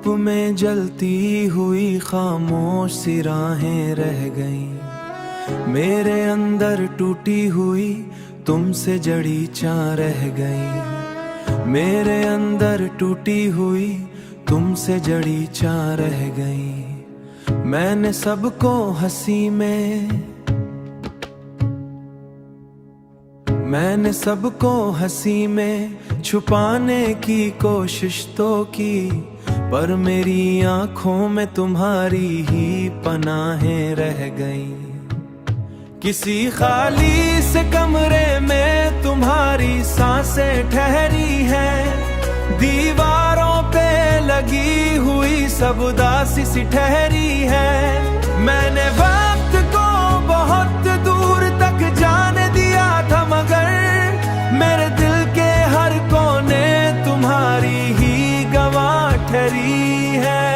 में जलती हुई खामोश सी राहें रह गईं। मेरे अंदर टूटी हुई तुमसे जड़ी चाह रह गईं। मेरे अंदर टूटी हुई तुमसे जड़ी चाह रह गईं। मैंने सबको हंसी में सबको हंसी में छुपाने की कोशिश तो की, पर मेरी आंखों में तुम्हारी ही पनाहें रह गईं। किसी खाली से कमरे में तुम्हारी सांसें ठहरी हैं। दीवारों पे लगी हुई सब उदासी सी ठहरी है। मैंने वक्त को बहुत दूर तक जाने दिया था, मगर मेरे दिल के हर कोने तुम्हारी ही गवाह ठहरी है।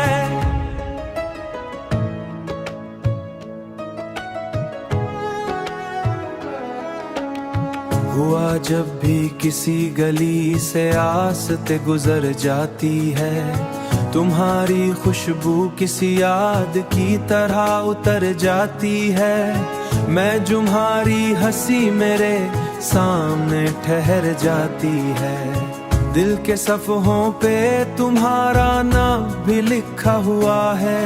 हुआ जब भी किसी गली से आसते गुजर जाती है, तुम्हारी खुशबू किसी याद की तरह उतर जाती है। मैं तुम्हारी हंसी मेरे सामने ठहर जाती है। दिल के सफ़हों पे तुम्हारा नाम भी लिखा हुआ है।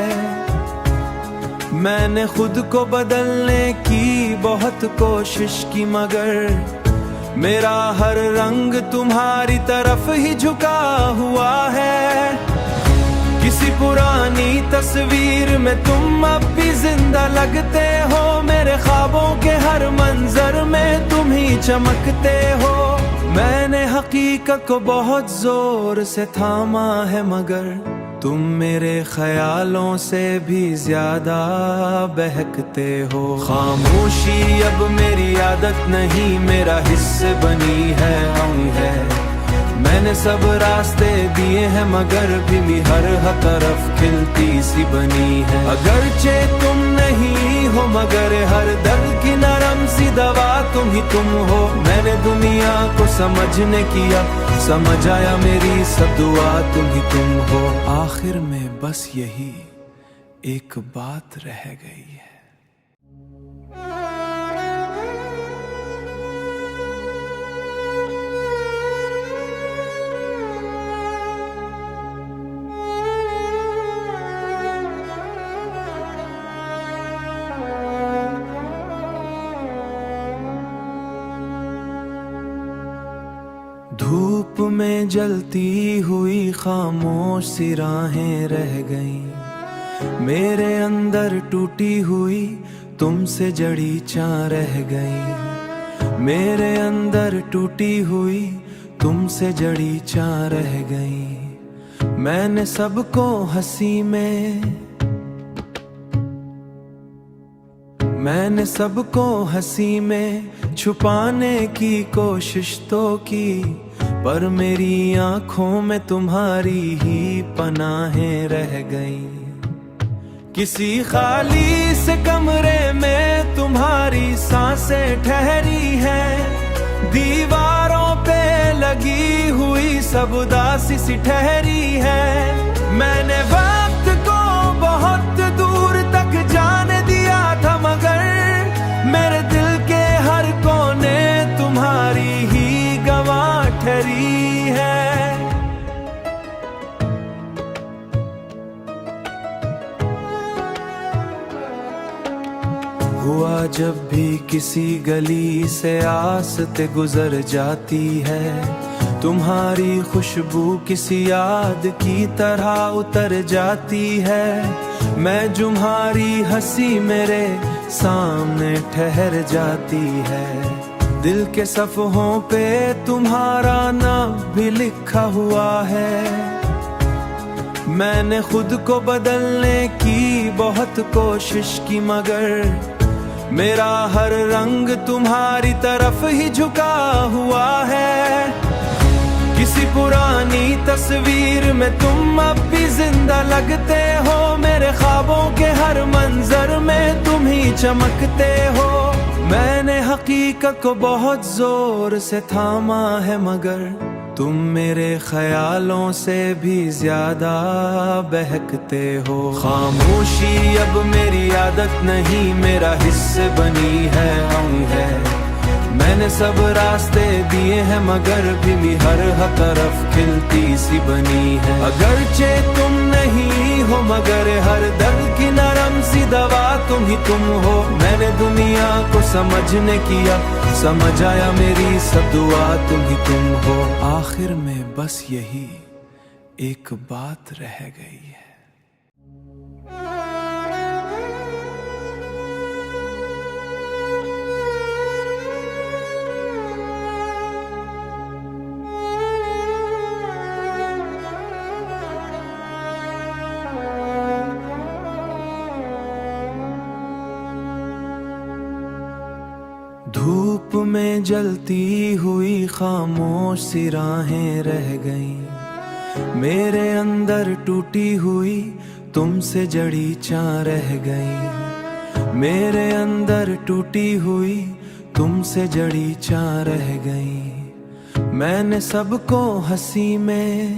मैंने खुद को बदलने की बहुत कोशिश की, मगर मेरा हर रंग तुम्हारी तरफ ही झुका हुआ है। किसी पुरानी तस्वीर में तुम अब भी जिंदा लगते हो। मेरे ख्वाबों के हर मंजर में तुम ही चमकते हो। मैंने हकीकत को बहुत जोर से थामा है, मगर तुम मेरे ख्यालों से भी ज्यादा बहकते हो। खामोशी अब मेरी आदत नहीं, मेरा हिस्से बनी है, हम है। मैंने सब रास्ते दिए हैं, मगर भी हर तरफ खिलती सी बनी है। अगरचे तुम नहीं हो, मगर हर दर्द की नरम सी दवा तुम ही तुम हो। मैंने दुनिया को समझने किया, समझ आया मेरी सब दुआ तुम ही तुम हो। आखिर में बस यही एक बात रह गई है। धूप में जलती हुई खामोश सी राहें रह गईं। मेरे अंदर टूटी हुई तुमसे जड़ी चाह रह गईं। मेरे अंदर टूटी हुई तुमसे जड़ी चाह रह गईं। मैंने सबको हंसी में सबको हंसी में छुपाने की कोशिश तो की, पर मेरी आंखों में तुम्हारी ही पनाहें रह गईं। किसी खाली से कमरे में तुम्हारी सांसें ठहरी हैं। दीवारों पे लगी हुई सब उदासी सी ठहरी है। मैंने वक्त को बहुत दूर तक जाने दिया था, मगर मेरे दिल के हर कोने तुम्हारी ही गवाह ठहरी है। हुआ जब भी किसी गली से आसते गुजर जाती है, तुम्हारी खुशबू किसी याद की तरह उतर जाती है। मैं तुम्हारी हंसी मेरे सामने ठहर जाती है। दिल के सफ़हों पे तुम्हारा नाम भी लिखा हुआ है। मैंने खुद को बदलने की बहुत कोशिश की, मगर मेरा हर रंग तुम्हारी तरफ ही झुका हुआ है। किसी पुरानी तस्वीर में तुम अब भी जिंदा लगते हो। मेरे ख्वाबों के हर मंजर में तुम ही चमकते हो। मैंने हकीकत को बहुत जोर से थामा है, मगर तुम मेरे ख्यालों से भी ज्यादा बहकते हो। खामोशी अब मेरी आदत नहीं, मेरा हिस्से बनी है, अंग है। मैंने सब रास्ते दिए हैं मगर भी हर तरफ खिलती सी बनी है। अगरचे तुम नहीं हो मगर हर दर्द की नरम सी दवा तुम ही तुम हो। मैंने दुनिया को समझने किया, समझ आया मेरी सब दुआ तुम ही तुम हो। आखिर में बस यही एक बात रह गई है। धूप में जलती हुई खामोश सी राहें रह गईं। मेरे अंदर टूटी हुई तुमसे जड़ी चाह रह गईं। मेरे अंदर टूटी हुई तुमसे जड़ी चाह रह गईं। मैंने सबको हंसी में,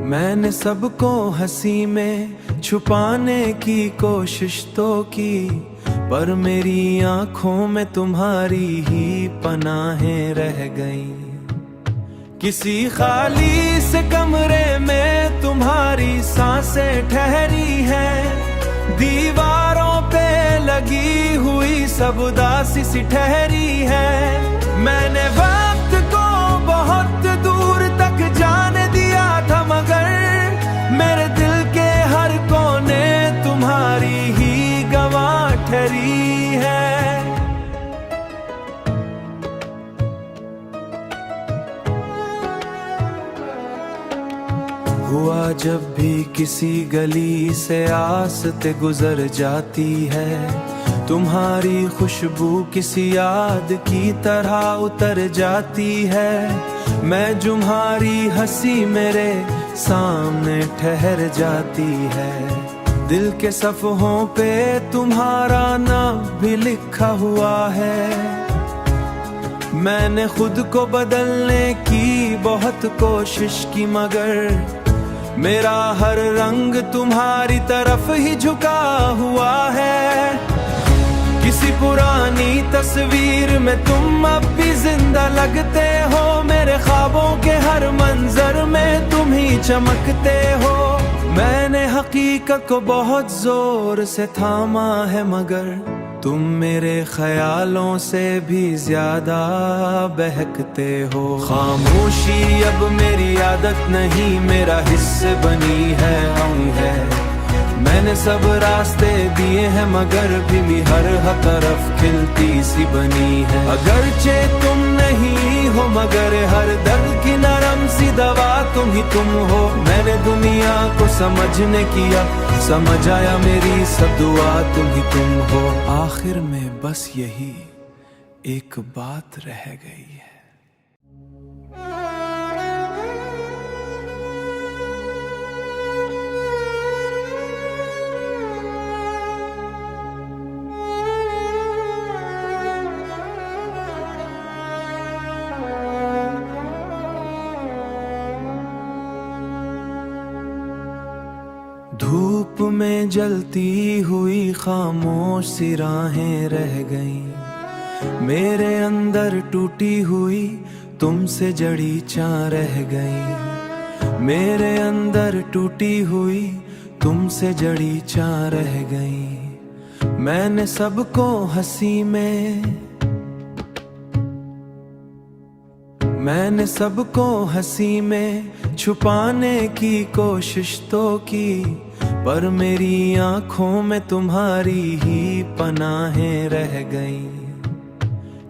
मैंने सबको हंसी में छुपाने की कोशिश तो की, पर मेरी आंखों में तुम्हारी ही पनाहें रह गईं। किसी खाली से कमरे में तुम्हारी सांसें ठहरी हैं। दीवारों पे लगी हुई सब उदासी सी ठहरी है। मैंने वक्त को बहुत दूर तक जाने दिया था मगर मेरे दिल के हर कोने तुम्हारी ही गवाह ठहरी है। हुआ जब भी किसी गली से आस्ते गुजर जाती है, तुम्हारी खुशबू किसी याद की तरह उतर जाती है। मैं तुम्हारी हंसी मेरे सामने ठहर जाती है। दिल के सफ़हों पे तुम्हारा नाम भी लिखा हुआ है। मैंने खुद को बदलने की बहुत कोशिश की मगर मेरा हर रंग तुम्हारी तरफ ही झुका हुआ है। किसी पुरानी तस्वीर में तुम अब भी जिंदा लगते हो। मेरे ख्वाबों के हर मंजर में तुम ही चमकते हो। मैंने हकीकत को बहुत जोर से थामा है मगर तुम मेरे ख्यालों से भी ज्यादा बहकते हो। खामोशी अब मेरी आदत नहीं, मेरा हिस्से बनी है, अंग है। मैंने सब रास्ते दिए हैं मगर भी हर तरफ खिलती सी बनी है। अगरचे तुम नहीं हो मगर हर दर्द की नरम सी दवा तुम ही तुम हो। मैंने दुनिया को समझने किया, समझ आया मेरी सब दुआ तुम ही तुम हो। आखिर में बस यही एक बात रह गई है। धूप में जलती हुई खामोश सी राहें रह गईं। मेरे अंदर टूटी हुई तुमसे जड़ी चाह रह गईं। मेरे अंदर टूटी हुई तुमसे जड़ी चाह रह गईं। मैंने सबको हंसी में, मैंने सबको हंसी में छुपाने की कोशिश तो की, पर मेरी आंखों में तुम्हारी ही पनाहें रह गईं।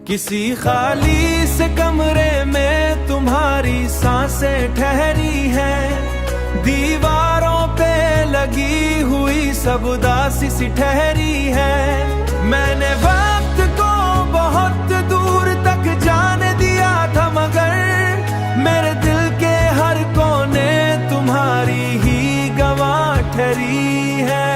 किसी खाली से कमरे में तुम्हारी सांसें ठहरी हैं। दीवारों पे लगी हुई सब उदासी सी ठहरी है। मैंने वक्त को बहुत दूर तक जाने दिया था मगर मेरे दिल के हर कोने तुम्हारी ही गवाह ठहरी है।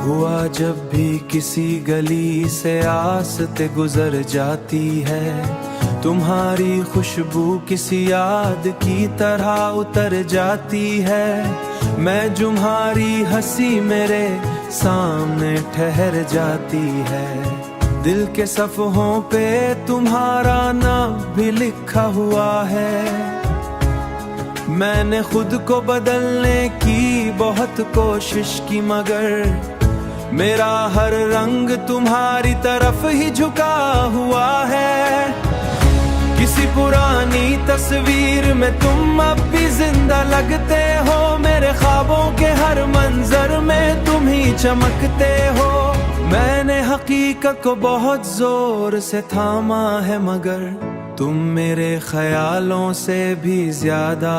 हुआ जब भी किसी गली से आस्ते गुजर जाती है, तुम्हारी खुशबू किसी याद की तरह उतर जाती है। मैं तुम्हारी हंसी मेरे सामने ठहर जाती है, दिल के सफ़हों पे तुम्हारा नाम भी लिखा हुआ है। मैंने खुद को बदलने की बहुत कोशिश की, मगर मेरा हर रंग तुम्हारी तरफ ही झुका हुआ है। किसी पुरानी तस्वीर में तुम अब भी जिंदा लगते हो, मेरे ख्वाबों के हर मंजर में तुम ही चमकते हो। मैंने हकीकत को बहुत जोर से थामा है, मगर तुम मेरे ख्यालों से भी ज्यादा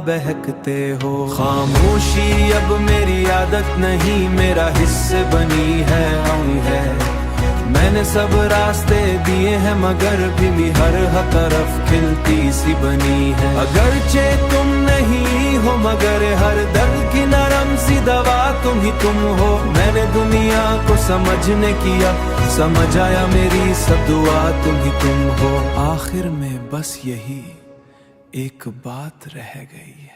बहकते हो। खामोशी अब मेरी आदत नहीं, मेरा हिस्सा बनी है। मैंने सब रास्ते दिए हैं, मगर भी हर तरफ खिलती सी बनी है। अगरचे तुम नहीं हो, मगर हर दर्द की नरम सी दवा तुम ही तुम हो। मैंने दुनिया को समझने किया, समझ आया मेरी सब दुआ तुम ही तुम हो। आखिर में बस यही एक बात रह गई है।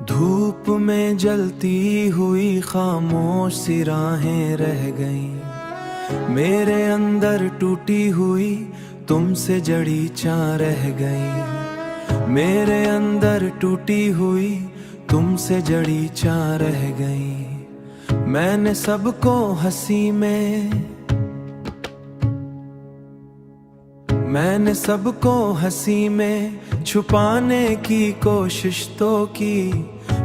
धूप में जलती हुई खामोश सी राहें रह गईं, मेरे अंदर टूटी हुई तुमसे जड़ी चाह रह गईं। मेरे अंदर टूटी हुई तुमसे जड़ी चाह रह गईं। मैंने सबको हंसी में, मैंने सबको हंसी में छुपाने की कोशिश तो की,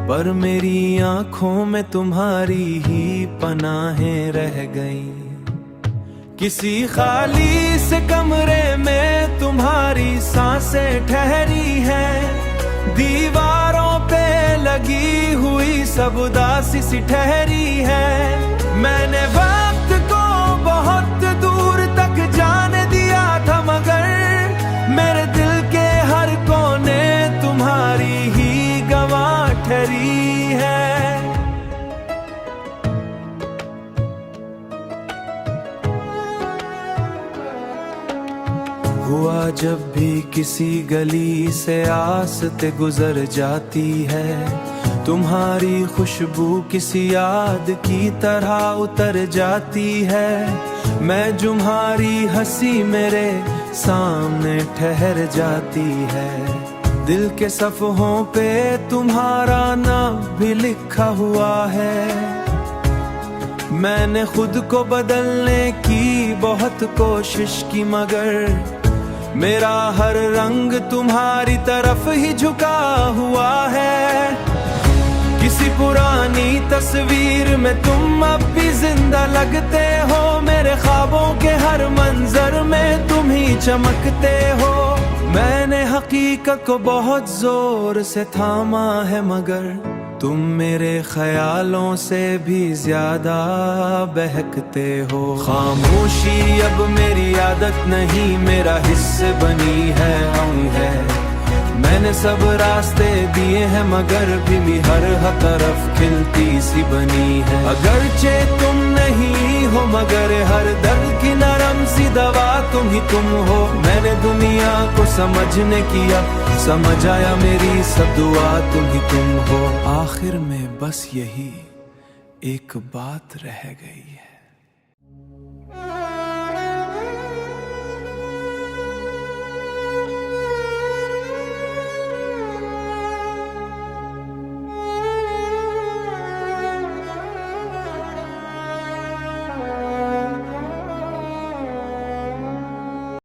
पर मेरी आंखों में तुम्हारी ही पनाहें रह गईं। किसी खाली से कमरे में तुम्हारी सांसें ठहरी हैं, दीवारों पे लगी हुई सब उदासी सी ठहरी है। मैंने वक्त को बहुत दूर तक जाने दिया था, मगर मेरे दिल के हर कोने तुम्हारी ही गवाह ठहरी है। हुआ जब भी किसी गली से आस्ते गुजर जाती है, तुम्हारी खुशबू किसी याद की तरह उतर जाती है। मैं तुम्हारी हंसी मेरे सामने ठहर जाती है, दिल के सफ़हों पे तुम्हारा नाम भी लिखा हुआ है। मैंने खुद को बदलने की बहुत कोशिश की, मगर मेरा हर रंग तुम्हारी तरफ ही झुका हुआ है। किसी पुरानी तस्वीर में तुम अब भी जिंदा लगते हो, मेरे ख्वाबों के हर मंजर में तुम ही चमकते हो। मैंने हकीकत को बहुत जोर से थामा है, मगर तुम मेरे ख्यालों से भी ज्यादा बहकते हो। खामोशी अब मेरी आदत नहीं, मेरा हिस्सा बनी है। मैंने सब रास्ते दिए हैं, मगर भी हर तरफ खिलती सी बनी है। अगरचे तुम नहीं हो, मगर हर दर्द की नरम सी दवा तुम ही तुम हो। मैंने दुनिया को समझने किया, समझ आया मेरी सब दुआ तुम ही तुम हो। आखिर में बस यही एक बात रह गई है।